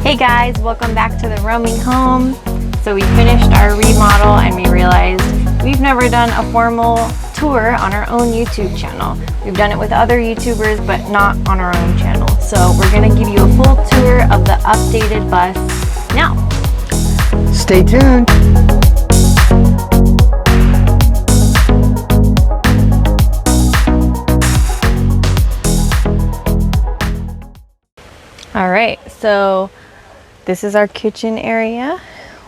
Hey guys, welcome back to the roaming home. So we finished our remodel and we realized we've never done a formal tour on our own YouTube channel. We've done it with other YouTubers, but not on our own channel. So we're gonna give you a full tour of the updated bus now. Stay tuned. All right, so this is our kitchen area.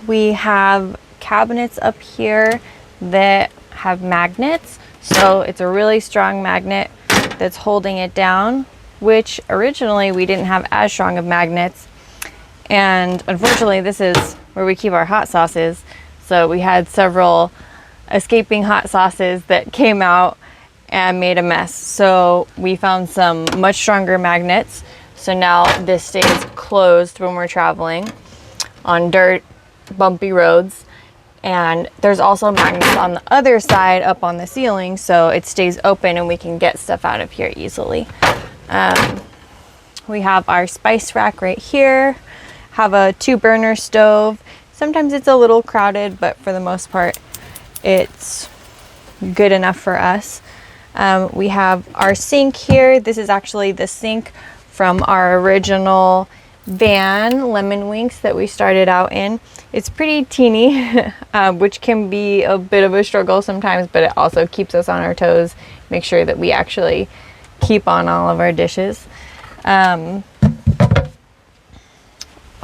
We have cabinets up here that have magnets. So it's a really strong magnet that's holding it down, which originally we didn't have as strong of magnets. And unfortunately, this is where we keep our hot sauces. So we had several escaping hot sauces that came out and made a mess. So we found some much stronger magnets. So now this stays closed when we're traveling on dirt, bumpy roads. And there's also magnets on the other side up on the ceiling, so it stays open and we can get stuff out of here easily. We have our spice rack right here, have a 2-burner stove. Sometimes it's a little crowded, but for the most part, it's good enough for us. We have our sink here. This is actually the sink from our original van, Lemon Winks, that we started out in. It's pretty teeny, which can be a bit of a struggle sometimes, but it also keeps us on our toes, make sure that we actually keep on all of our dishes.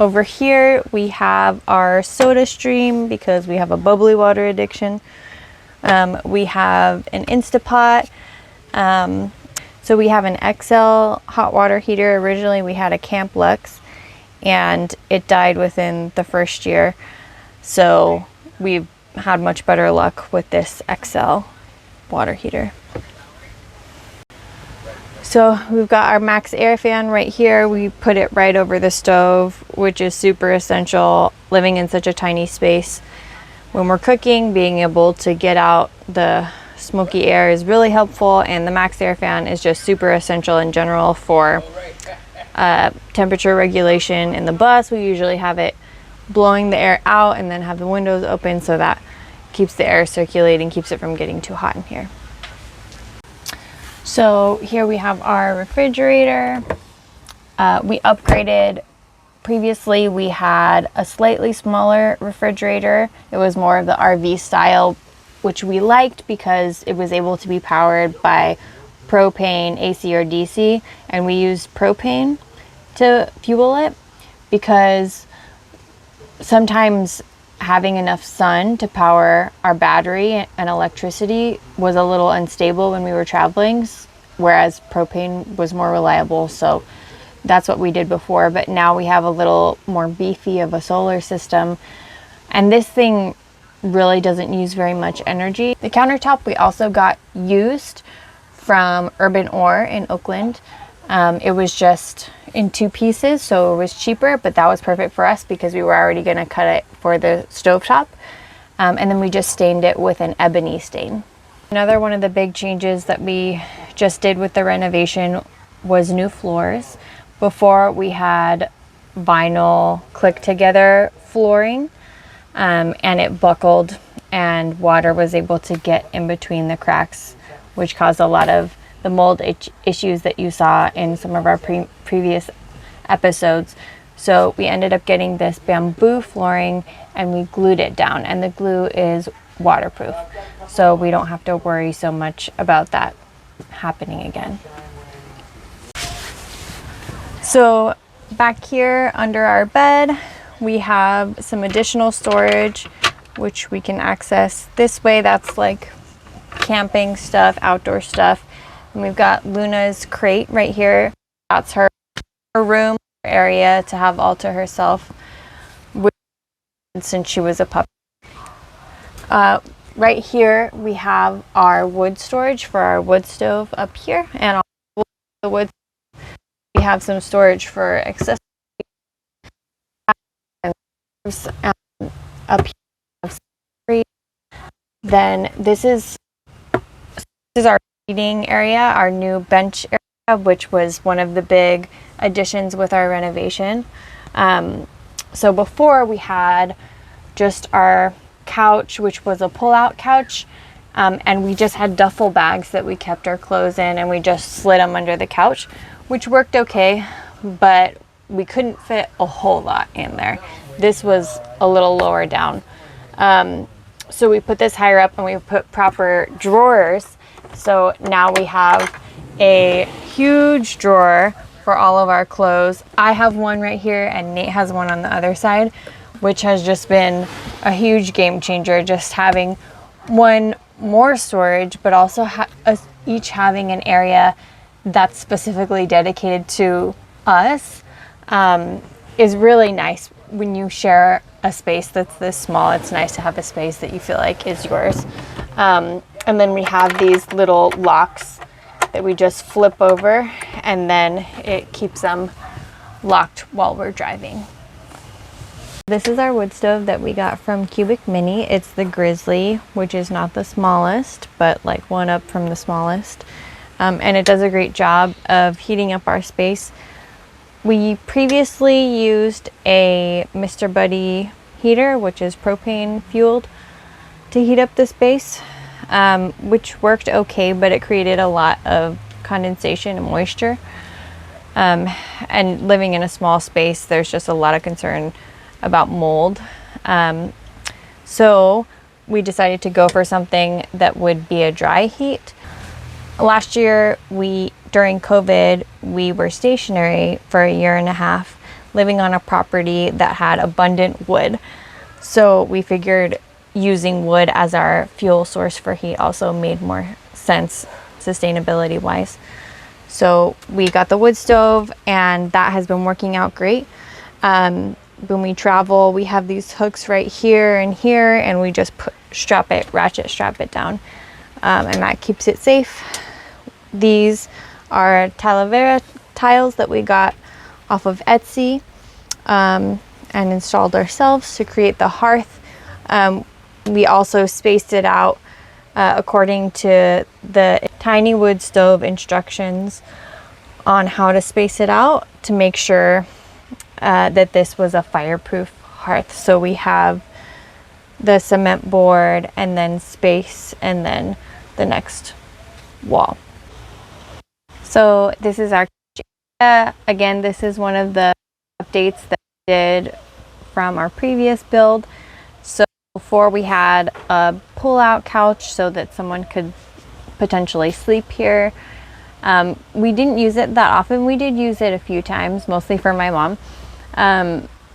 Over here we have our soda stream because we have a bubbly water addiction. We have an Instapot. So we have an XL hot water heater. Originally we had a Camp Lux and it died within the first year. So we've had much better luck with this XL water heater. So we've got our Max Air fan right here. We put it right over the stove, which is super essential living in such a tiny space. When we're cooking, being able to get out the smoky air is really helpful, and the Max Air fan is just super essential in general for temperature regulation in the bus. We usually have it blowing the air out and then have the windows open so that keeps the air circulating, keeps it from getting too hot in here. So here we have our refrigerator. We upgraded. Previously we had a slightly smaller refrigerator. It was more of the RV style, which we liked because it was able to be powered by propane, AC or DC, and we used propane to fuel it because sometimes having enough sun to power our battery and electricity was a little unstable when we were traveling, whereas propane was more reliable. So that's what we did before, but now we have a little more beefy of a solar system, and this thing really doesn't use very much energy. The countertop we also got used from Urban Ore in Oakland. It was just in 2 pieces, so it was cheaper, but that was perfect for us because we were already going to cut it for the stovetop. And then we just stained it with an ebony stain. Another one of the big changes that we just did with the renovation was new floors. Before we had vinyl click together flooring, and it buckled and water was able to get in between the cracks, which caused a lot of the mold issues that you saw in some of our previous episodes. So we ended up getting this bamboo flooring and we glued it down, and the glue is waterproof, so we don't have to worry so much about that happening again. So back here under our bed we have some additional storage which we can access this way. That's like camping stuff, outdoor stuff. And we've got Luna's crate right here. That's her room area to have all to herself since she was a puppy. Right here we have our wood storage for our wood stove up here, and on the wood we have some storage for accessories. Up here, then this is our seating area, our new bench area, which was one of the big additions with our renovation. So before we had just our couch, which was a pull-out couch, and we just had duffel bags that we kept our clothes in, and we just slid them under the couch, which worked okay, but we couldn't fit a whole lot in there. This was a little lower down. So we put this higher up and we put proper drawers. So now we have a huge drawer for all of our clothes. I have one right here and Nate has one on the other side, which has just been a huge game changer, just having one more storage, but also each having an area that's specifically dedicated to us, is really nice. When you share a space that's this small, it's nice to have a space that you feel like is yours. And then we have these little locks that we just flip over, and then it keeps them locked while we're driving. This is our wood stove that we got from Cubic Mini. It's the Grizzly, which is not the smallest, but like one up from the smallest. And it does a great job of heating up our space. We previously used a Mr. Buddy heater, which is propane fueled, to heat up the space, which worked okay, but it created a lot of condensation and moisture. And living in a small space, there's just a lot of concern about mold. So we decided to go for something that would be a dry heat. Last year, during COVID, we were stationary for a year and a half, living on a property that had abundant wood. So we figured using wood as our fuel source for heat also made more sense sustainability wise. So we got the wood stove, and that has been working out great. When we travel, we have these hooks right here, and we just ratchet strap it down, and that keeps it safe. These are Talavera tiles that we got off of Etsy, and installed ourselves to create the hearth. We also spaced it out according to the tiny wood stove instructions on how to space it out to make sure that this was a fireproof hearth. So we have the cement board, and then space, and then the next wall. So this is our kitchen. Again, this is one of the updates that we did from our previous build. So before, we had a pull-out couch so that someone could potentially sleep here. We didn't use it that often. We did use it a few times, mostly for my mom.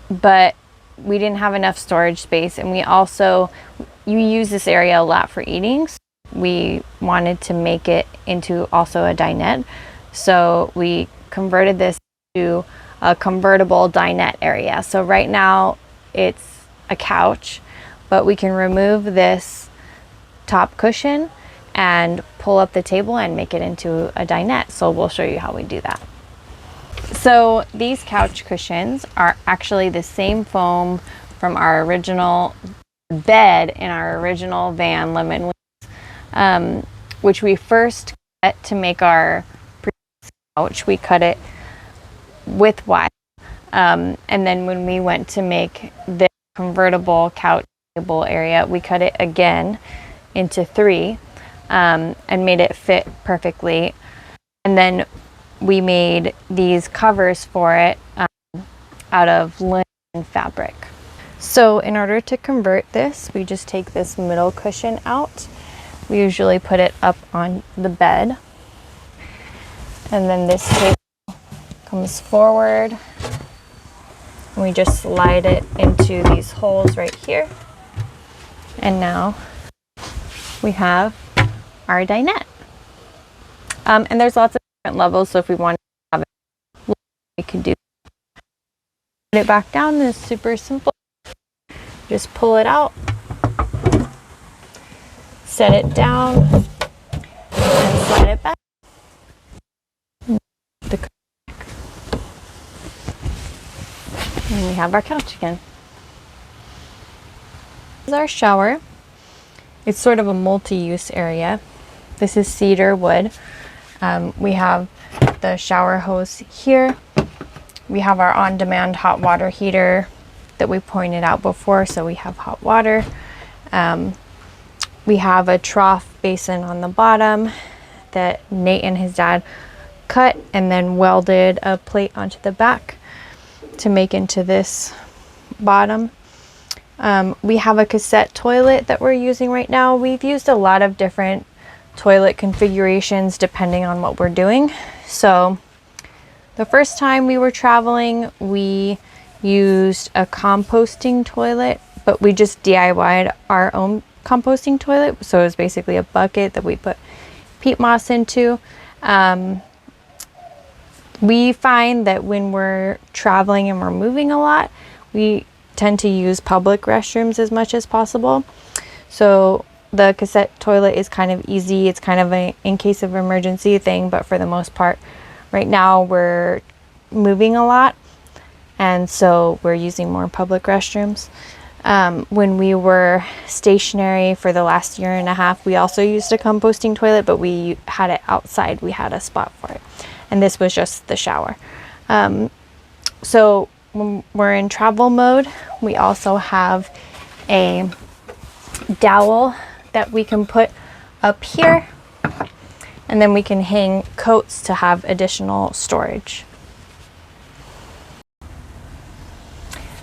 But we didn't have enough storage space, and you use this area a lot for eating. So we wanted to make it into also a dinette. So we converted this to a convertible dinette area. So right now it's a couch, but we can remove this top cushion and pull up the table and make it into a dinette. So we'll show you how we do that. So these couch cushions are actually the same foam from our original bed in our original van, Lemon Wings, which we first cut to make our couch. We cut it with wire, and then when we went to make the convertible couch table area, we cut it again into 3, and made it fit perfectly. And then we made these covers for it out of linen fabric. So in order to convert this, we just take this middle cushion out. We usually put it up on the bed, and then this table comes forward, and we just slide it into these holes right here, and now we have our dinette. And there's lots of different levels, so if we want to have it, we could do. Put it back down. It's super simple. Just pull it out, set it down, and slide it back. And we have our couch again. This is our shower. It's sort of a multi-use area. This is cedar wood. We have the shower hose here. We have our on-demand hot water heater that we pointed out before, so we have hot water. We have a trough basin on the bottom that Nate and his dad cut and then welded a plate onto the back to make into this bottom. We have a cassette toilet that we're using right now. We've used a lot of different toilet configurations depending on what we're doing. So the first time we were traveling, we used a composting toilet, but we just DIY'd our own composting toilet. So it was basically a bucket that we put peat moss into. We find that when we're traveling and we're moving a lot, we tend to use public restrooms as much as possible. So the cassette toilet is kind of easy. It's kind of a in case of emergency thing, but for the most part, right now we're moving a lot, and so we're using more public restrooms. When we were stationary for the last year and a half, we also used a composting toilet, but we had it outside. We had a spot for it, and this was just the shower. So when we're in travel mode, we also have a dowel that we can put up here, and then we can hang coats to have additional storage.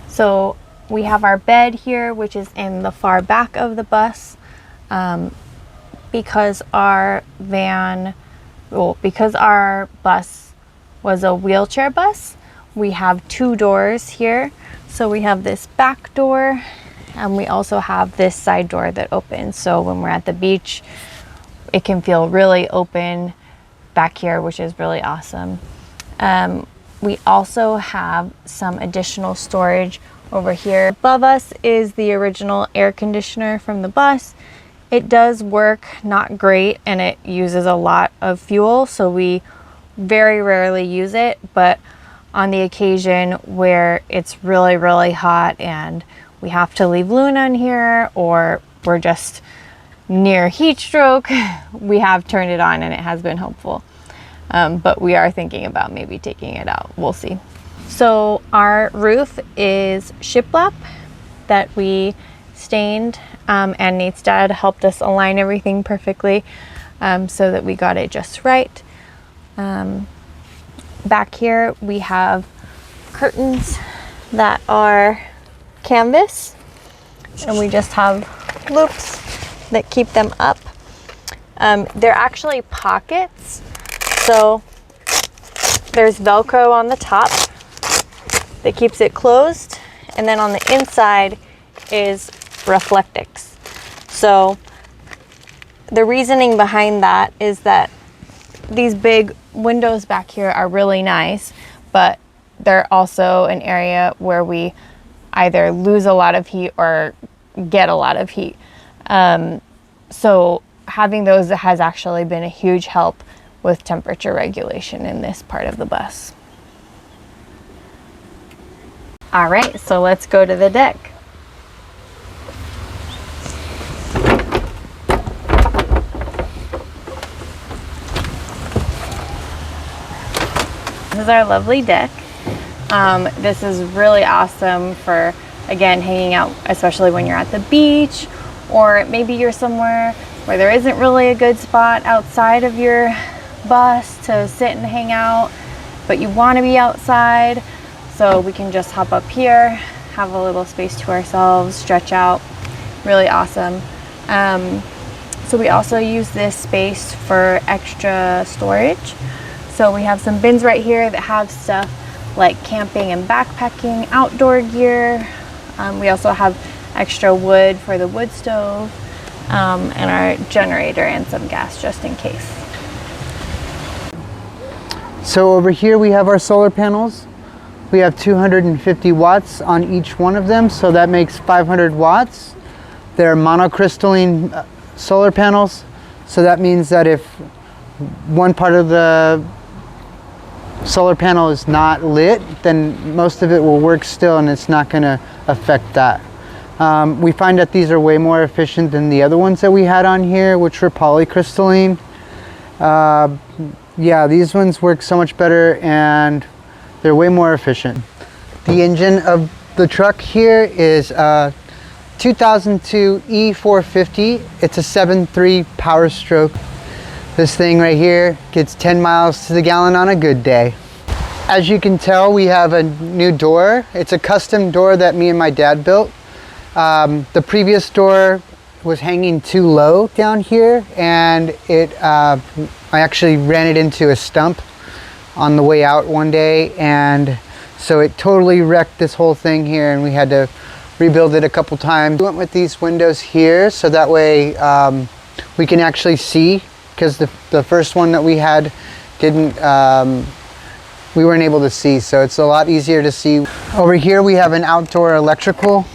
So we have our bed here, which is in the far back of the bus. Because our bus was a wheelchair bus, we have two doors here. So we have this back door, and we also have this side door that opens. So when we're at the beach, it can feel really open back here, which is really awesome. We also have some additional storage over here. Above us is the original air conditioner from the bus. It does work not great, and it uses a lot of fuel, so we very rarely use it, but on the occasion where it's really, really hot and we have to leave Luna in here, or we're just near heat stroke, we have turned it on and it has been helpful. But we are thinking about maybe taking it out. We'll see. So our roof is shiplap that we stained, and Nate's dad helped us align everything perfectly so that we got it just right. Back here we have curtains that are canvas, and we just have loops that keep them up. They're actually pockets, so there's Velcro on the top that keeps it closed, and then on the inside is Reflectix. So the reasoning behind that is that these big windows back here are really nice, but they're also an area where we either lose a lot of heat or get a lot of heat. So having those has actually been a huge help with temperature regulation in this part of the bus. All right, so let's go to the deck. This is our lovely deck. This is really awesome for, again, hanging out, especially when you're at the beach, or maybe you're somewhere where there isn't really a good spot outside of your bus to sit and hang out, but you want to be outside. So we can just hop up here, have a little space to ourselves, stretch out. Really awesome. So we also use this space for extra storage. So we have some bins right here that have stuff like camping and backpacking, outdoor gear. We also have extra wood for the wood stove, and our generator and some gas just in case. So over here we have our solar panels. We have 250 watts on each one of them, so that makes 500 watts. They're monocrystalline solar panels, so that means that if one part of the solar panel is not lit, then most of it will work still and it's not going to affect that. We find that these are way more efficient than the other ones that we had on here, which were polycrystalline. Yeah, these ones work so much better, and They're way more efficient. The engine of the truck here is a 2002 E450. It's a 7.3 Power Stroke. This thing right here gets 10 miles to the gallon on a good day. As you can tell, we have a new door. It's a custom door that me and my dad built. The previous door was hanging too low down here, and I actually ran it into a stump on the way out one day, and so it totally wrecked this whole thing here, and we had to rebuild it a couple times. We went with these windows here so that way we can actually see, because the first one that we had didn't, we weren't able to see, so it's a lot easier to see. Over here we have an outdoor electrical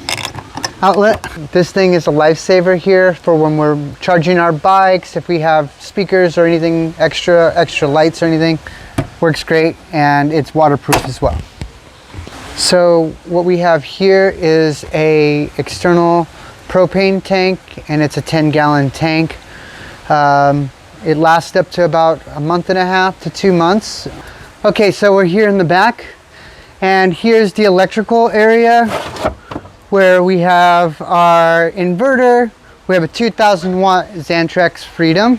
outlet. This thing is a lifesaver here for when we're charging our bikes, if we have speakers or anything extra lights or anything. Works great, and it's waterproof as well. So what we have here is a external propane tank, and it's a 10-gallon tank. It lasts up to about a month and a half to 2 months. Okay, so we're here in the back, and here's the electrical area where we have our inverter. We have a 2,000 watt Xantrex Freedom,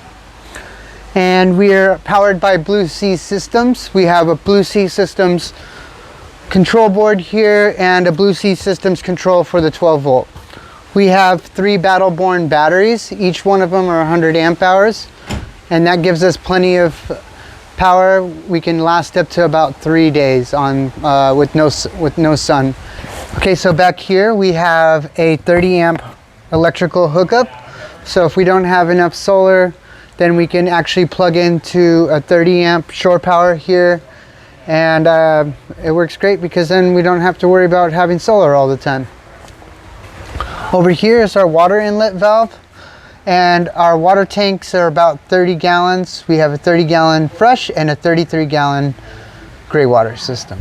and we are powered by Blue Sea Systems. We have a Blue Sea Systems control board here and a Blue Sea Systems control for the 12 volt. We have 3 Battleborn batteries. Each one of them are 100 amp hours, and that gives us plenty of power. We can last up to about 3 days on with no sun. Okay, so back here we have a 30 amp electrical hookup. So if we don't have enough solar, then we can actually plug into a 30 amp shore power here, and it works great because then we don't have to worry about having solar all the time. Over here is our water inlet valve, and our water tanks are about 30 gallons. We have a 30 gallon fresh and a 33 gallon gray water system.